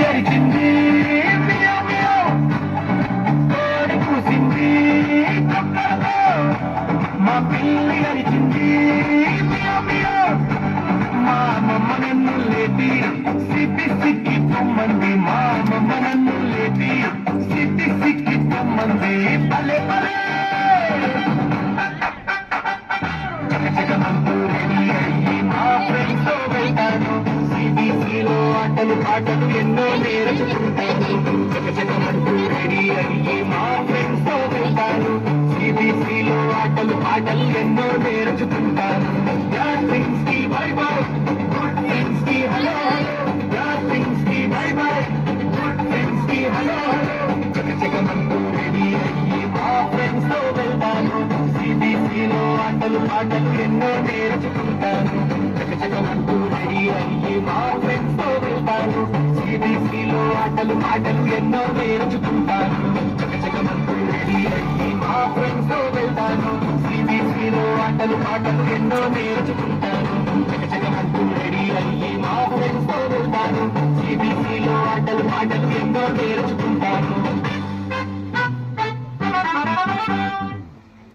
అరిచింది meow meow, కోడి కూసింది కక్కరకో, మా పిల్లి అరిచింది మియావ్ మియావ్, మా అమ్మమ్మ నన్ను లేపి సిద్ధి సిక్కి పొమ్మంది, మా అమ్మమ్మ నన్ను లేపి సిద్ధి సిక్కి పొమ్మంది. భలే భలే చకచకమంటూ రెడీ అయ్యి మా ఫ్రెండ్స్ తో వెళ్తాను, సిబిసిలో ఆటలు పాటలు ఎన్నో నేర్చుకుంటాను. చకచకమంటూ రెడీ అయ్యి మా ఫ్రెండ్స్ తో వెళ్తాను, సిబిసిలో ఆటలు పాటలు ఎన్నో నేర్చుకుంటాను. బ్యాడ్ థింగ్స్ కి బై బై, గుడ్ థింగ్స్ కి హలో, బ్యాడ్ థింగ్స్ కి బై బై, గుడ్ థింగ్స్ కి హలో. చకచకమంటూ రెడీ అయ్యి మా ఫ్రెండ్స్ తో వెళ్తాను, సిబిసిలో ఆటలు పాటలు ఎన్నో నేర్చుకుంటాను. చకచకమంటూ రెడీ అయ్యి మా ఫ్రెండ్స్ తో వెళ్తాను, సిబిసిలో ఆటలు పాటలు ఎన్నో నేర్చుకుంటాను. చకచకమంటూ రెడీ అయ్యి మా ఫ్రెండ్స్ తో వెళ్తాను, సిబిసిలో ఆటలు పాటలు ఎన్నో నేర్చుకుంటాను. చకచకమంటూ రెడీ అయ్యి మా ఫ్రెండ్స్ తో వెళ్తాను, సిబిసిలో ఆటలు పాటలు ఎన్నో నేర్చుకుంటాను.